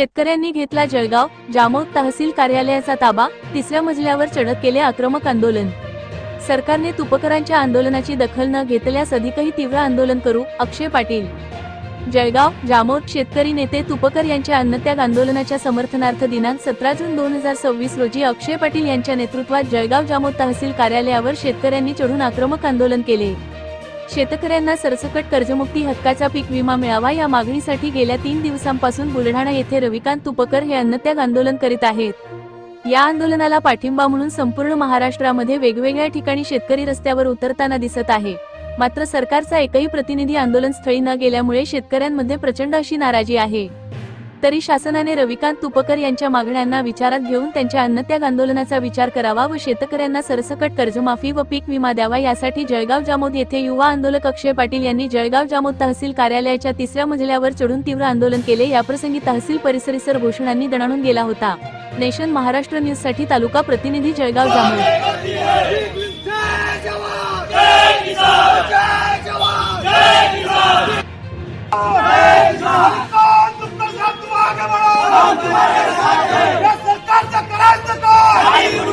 शेतकऱ्यांनी घेतला जळगाव जामोद तहसील कार्यालयाचा ताबा, तिसऱ्या मजल्यावर चढत केले आक्रमक आंदोलन। सरकारने तुपकरांच्या आंदोलनाची दखल न घेतल्यास अधिकही तीव्र आंदोलन करू, अक्षय पाटील। जळगाव जामोद शेतकरी नेते तुपकर यांच्या अन्नत्याग आंदोलनाच्या समर्थनार्थ दिनांक 17 जून 2026 रोजी अक्षय पाटील यांच्या नेतृत्वात जळगाव जामोद तहसील कार्यालयावर शेतकऱ्यांनी चढून आक्रमक आंदोलन केले। शेतकऱ्यांना सरसकट कर्जमुक्ती, हक्काचा पीक विमा मिळावा या मागणीसाठी गेल्या 3 दिवसांपासून बुलढाणा येथे रविकांत तुपकर हे अन्नत्याग आंदोलन करीत आहेत। या आंदोलनाला पाठिंबा म्हणून संपूर्ण महाराष्ट्रामध्ये वेगवेगळ्या ठिकाणी शेतकरी रस्त्यावर उतरताना दिसत आहे। मात्र सरकारचा एकही प्रतिनिधी आंदोलनस्थळी न गेल्यामुळे शेतकऱ्यांमध्ये प्रचंड अशी नाराजी आहे। तरी शासनाने रविकांत तुपकर यांच्या मागण्यांना विचारात घेऊन त्यांच्या अन्नत्याग आंदोलनाचा विचार करावा व शेतकऱ्यांना सरसकट कर्जमाफी व पीक विमा द्यावा यासाठी जळगाव जामोद येथे युवा आंदोलक अक्षय पाटील यांनी जळगाव जामोद तहसील कार्यालयाच्या तिसऱ्या मजल्यावर चढून तीव्र आंदोलन केले। याप्रसंगी तहसील परिसर घोषणांनी दणाणून गेला होता। नेशन महाराष्ट्र न्यूज साठी तालुका प्रतिनिधी जळगाव जामोद। सरकारचं करायचं काय?